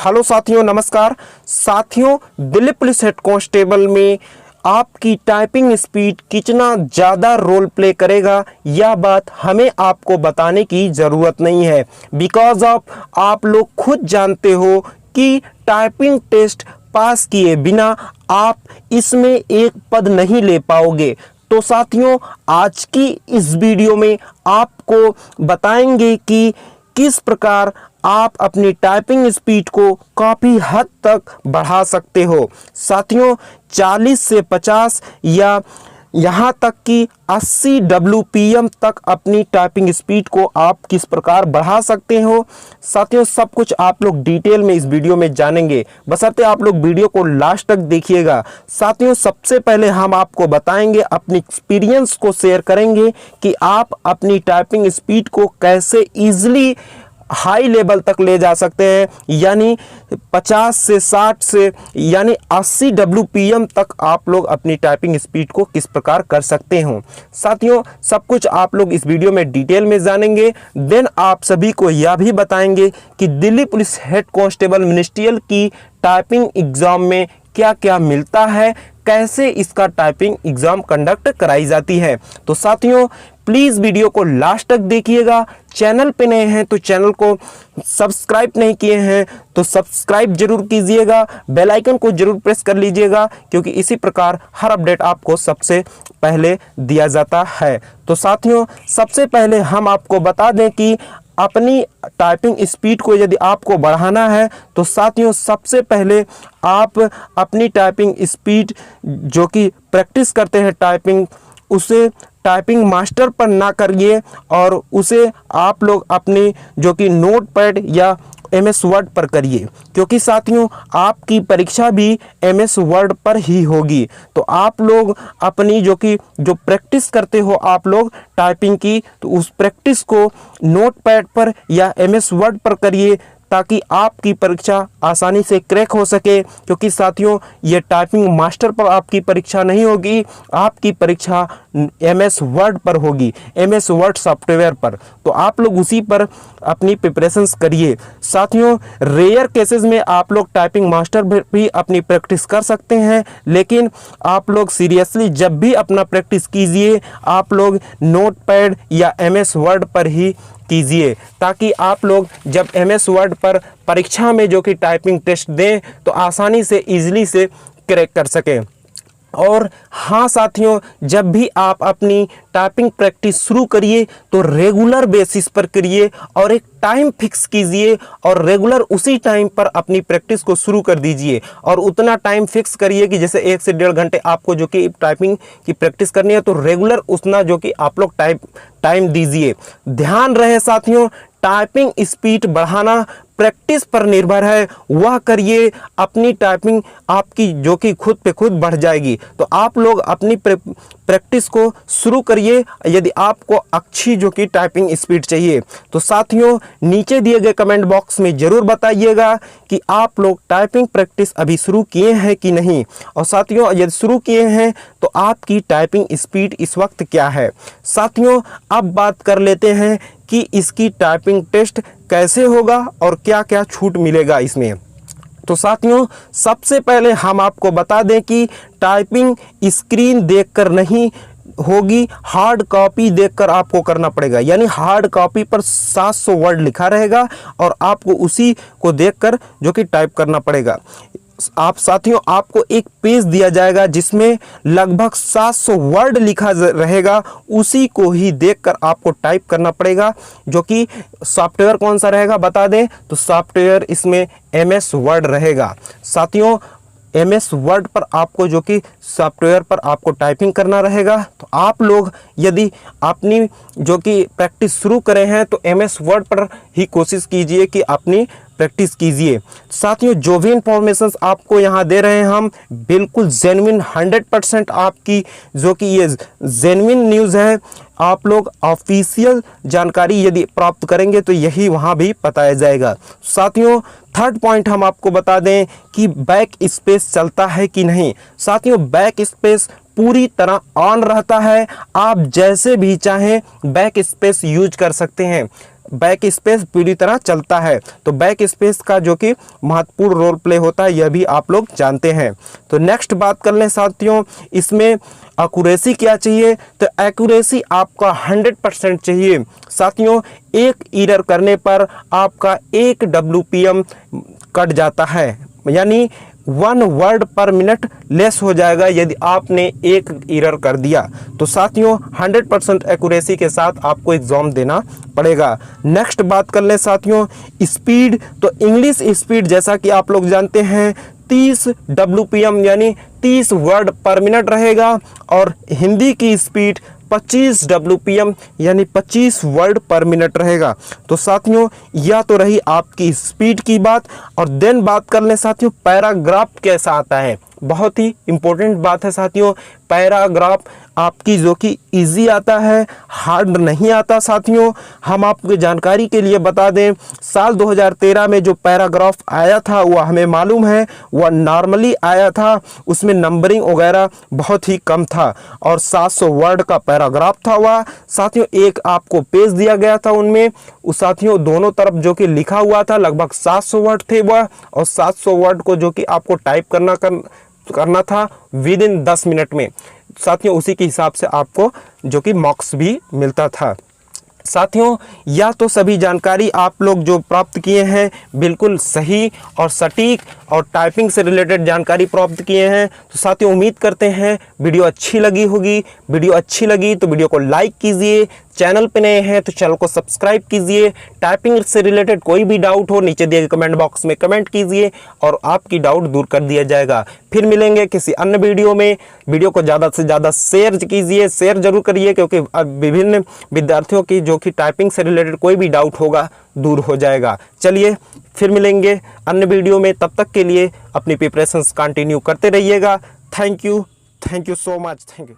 Hello साथियों, नमस्कार साथियों। दिल्ली पुलिस हेड कांस्टेबल में आपकी टाइपिंग स्पीड कितना ज़्यादा रोल प्ले करेगा, यह बात हमें आपको बताने की ज़रूरत नहीं है। बिकॉज ऑफ आप लोग खुद जानते हो कि टाइपिंग टेस्ट पास किए बिना आप इसमें एक पद नहीं ले पाओगे। तो साथियों, आज की इस वीडियो में आपको बताएंगे कि किस प्रकार आप अपनी टाइपिंग स्पीड को काफ़ी हद तक बढ़ा सकते हो। साथियों, 40 से 50 या यहाँ तक कि 80 WPM तक अपनी टाइपिंग स्पीड को आप किस प्रकार बढ़ा सकते हो। साथियों, सब कुछ आप लोग डिटेल में इस वीडियो में जानेंगे, बशर्ते आप लोग वीडियो को लास्ट तक देखिएगा। साथियों, सबसे पहले हम आपको बताएंगे, अपनी एक्सपीरियंस को शेयर करेंगे कि आप अपनी टाइपिंग स्पीड को कैसे ईजिली हाई लेवल तक ले जा सकते हैं, यानी 50 से 60 से यानी 80 WPM तक आप लोग अपनी टाइपिंग स्पीड को किस प्रकार कर सकते हो। साथियों, सब कुछ आप लोग इस वीडियो में डिटेल में जानेंगे। देन आप सभी को यह भी बताएंगे कि Delhi police head constable ministerial की टाइपिंग एग्जाम में क्या क्या मिलता है, कैसे इसका टाइपिंग एग्जाम कंडक्ट कराई जाती है। तो साथियों, प्लीज़ वीडियो को लास्ट तक देखिएगा। चैनल पे नए हैं तो चैनल को सब्सक्राइब नहीं किए हैं तो सब्सक्राइब जरूर कीजिएगा, बेल आइकन को जरूर प्रेस कर लीजिएगा, क्योंकि इसी प्रकार हर अपडेट आपको सबसे पहले दिया जाता है। तो साथियों, सबसे पहले हम आपको बता दें कि अपनी टाइपिंग स्पीड को यदि आपको बढ़ाना है तो साथियों, सबसे पहले आप अपनी टाइपिंग स्पीड जो कि प्रैक्टिस करते हैं टाइपिंग, उसे टाइपिंग मास्टर पर ना करिए और उसे आप लोग अपने जो कि नोट पैड या MS वर्ड पर करिए, क्योंकि साथियों आपकी परीक्षा भी MS वर्ड पर ही होगी। तो आप लोग अपनी जो प्रैक्टिस करते हो आप लोग टाइपिंग की, तो उस प्रैक्टिस को नोट पैड पर या MS वर्ड पर करिए, ताकि आपकी परीक्षा आसानी से क्रैक हो सके। क्योंकि साथियों, ये टाइपिंग मास्टर पर आपकी परीक्षा नहीं होगी, आपकी परीक्षा MS वर्ड पर होगी, MS वर्ड सॉफ्टवेयर पर। तो आप लोग उसी पर अपनी प्रिपरेशंस करिए। साथियों, रेयर केसेस में आप लोग टाइपिंग मास्टर भी अपनी प्रैक्टिस कर सकते हैं, लेकिन आप लोग सीरियसली जब भी अपना प्रैक्टिस कीजिए, आप लोग नोट पैड या MS वर्ड पर ही कीजिए, ताकि आप लोग जब MS वर्ड पर परीक्षा में जो कि टाइपिंग टेस्ट दें तो आसानी से ईजिली से क्रैक कर सकें। और हाँ साथियों, जब भी आप अपनी टाइपिंग प्रैक्टिस शुरू करिए तो रेगुलर बेसिस पर करिए और एक टाइम फिक्स कीजिए और रेगुलर उसी टाइम पर अपनी प्रैक्टिस को शुरू कर दीजिए। और उतना टाइम फिक्स करिए कि जैसे 1 से 1.5 घंटे आपको जो कि टाइपिंग की प्रैक्टिस करनी है, तो रेगुलर उतना जो कि आप लोग टाइम दीजिए। ध्यान रहे साथियों, टाइपिंग स्पीड बढ़ाना प्रैक्टिस पर निर्भर है, वह करिए, अपनी टाइपिंग आपकी जो कि खुद पे खुद बढ़ जाएगी। तो आप लोग अपनी प्रैक्टिस को शुरू करिए यदि आपको अच्छी जो कि टाइपिंग स्पीड चाहिए। तो साथियों, नीचे दिए गए कमेंट बॉक्स में ज़रूर बताइएगा कि आप लोग टाइपिंग प्रैक्टिस अभी शुरू किए हैं कि नहीं, और साथियों यदि शुरू किए हैं तो आपकी टाइपिंग स्पीड इस वक्त क्या है। साथियों, अब बात कर लेते हैं कि इसकी टाइपिंग टेस्ट कैसे होगा और क्या क्या छूट मिलेगा इसमें। तो साथियों, सबसे पहले हम आपको बता दें कि टाइपिंग स्क्रीन देखकर नहीं होगी, हार्ड कॉपी देखकर आपको करना पड़ेगा। यानी हार्ड कॉपी पर 700 वर्ड लिखा रहेगा और आपको उसी को देखकर जो कि टाइप करना पड़ेगा। आप साथियों, आपको एक पेज दिया जाएगा जिसमें लगभग 700 वर्ड लिखा रहेगा, उसी को ही देखकर आपको टाइप करना पड़ेगा। जो कि सॉफ्टवेयर कौन सा रहेगा बता दें, तो सॉफ्टवेयर इसमें MS वर्ड रहेगा। साथियों, MS वर्ड पर आपको जो कि सॉफ्टवेयर पर आपको टाइपिंग करना रहेगा। तो आप लोग यदि अपनी जो कि प्रैक्टिस शुरू करें हैं तो MS वर्ड पर ही कोशिश कीजिए कि अपनी प्रैक्टिस कीजिए। साथियों, जो भी इंफॉर्मेशन आपको यहाँ दे रहे हैं हम बिल्कुल जेन्युइन 100% आपकी जो कि ये जेन्युइन न्यूज़ है। आप लोग ऑफिशियल जानकारी यदि प्राप्त करेंगे तो यही वहाँ भी बताया जाएगा। साथियों, थर्ड पॉइंट हम आपको बता दें कि बैक स्पेस चलता है कि नहीं। साथियों, बैक स्पेस पूरी तरह ऑन रहता है, आप जैसे भी चाहें बैक स्पेस यूज कर सकते हैं। बैक स्पेस पूरी तरह चलता है। तो बैक स्पेस का जो कि महत्वपूर्ण रोल प्ले होता है यह भी आप लोग जानते हैं। तो नेक्स्ट बात कर लें साथियों, इसमें एक्यूरेसी क्या चाहिए, तो एक्यूरेसी आपका 100% चाहिए साथियों। एक एरर करने पर आपका 1 WPM कट जाता है, यानी 1 वर्ड पर मिनट लेस हो जाएगा यदि आपने एक एरर कर दिया। तो साथियों 100% एक्यूरेसी के साथ आपको एग्जाम देना पड़ेगा। नेक्स्ट बात कर लें साथियों, स्पीड। तो इंग्लिश स्पीड जैसा कि आप लोग जानते हैं 30 WPM यानी 30 वर्ड पर मिनट रहेगा, और हिंदी की स्पीड 25 WPM यानी 25 वर्ड पर मिनट रहेगा। तो साथियों यह तो रही आपकी स्पीड की बात। और देन बात कर लें साथियों, पैराग्राफ कैसा आता है। बहुत ही इंपॉर्टेंट बात है साथियों, पैराग्राफ आपकी जो कि इजी आता है, हार्ड नहीं आता साथियों। हम आपको जानकारी के लिए बता दें, साल 2013 में जो पैराग्राफ आया था वह हमें मालूम है वह नॉर्मली आया था, उसमें नंबरिंग वगैरह बहुत ही कम था, और 700 वर्ड का पैराग्राफ था वह साथियों। एक आपको पेज दिया गया था, उनमें उस साथियों दोनों तरफ जो कि लिखा हुआ था लगभग 700 वर्ड थे वह, और 700 वर्ड को जो कि आपको टाइप करना था विद इन 10 मिनट में साथियों। उसी के हिसाब से आपको जो कि मार्क्स भी मिलता था साथियों। या तो सभी जानकारी आप लोग जो प्राप्त किए हैं बिल्कुल सही और सटीक और टाइपिंग से रिलेटेड जानकारी प्राप्त किए हैं। तो साथियों उम्मीद करते हैं वीडियो अच्छी लगी होगी। वीडियो अच्छी लगी तो वीडियो को लाइक कीजिए, चैनल पे नए हैं तो चैनल को सब्सक्राइब कीजिए। टाइपिंग से रिलेटेड कोई भी डाउट हो नीचे दिए गए कमेंट बॉक्स में कमेंट कीजिए और आपकी डाउट दूर कर दिया जाएगा। फिर मिलेंगे किसी अन्य वीडियो में। वीडियो को ज़्यादा से ज़्यादा शेयर कीजिए, शेयर जरूर करिए, क्योंकि विभिन्न विद्यार्थियों की जो कि टाइपिंग से रिलेटेड कोई भी डाउट होगा दूर हो जाएगा। चलिए फिर मिलेंगे अन्य वीडियो में, तब तक के लिए अपनी प्रिपरेशंस कंटिन्यू करते रहिएगा। Thank you so much, thank you.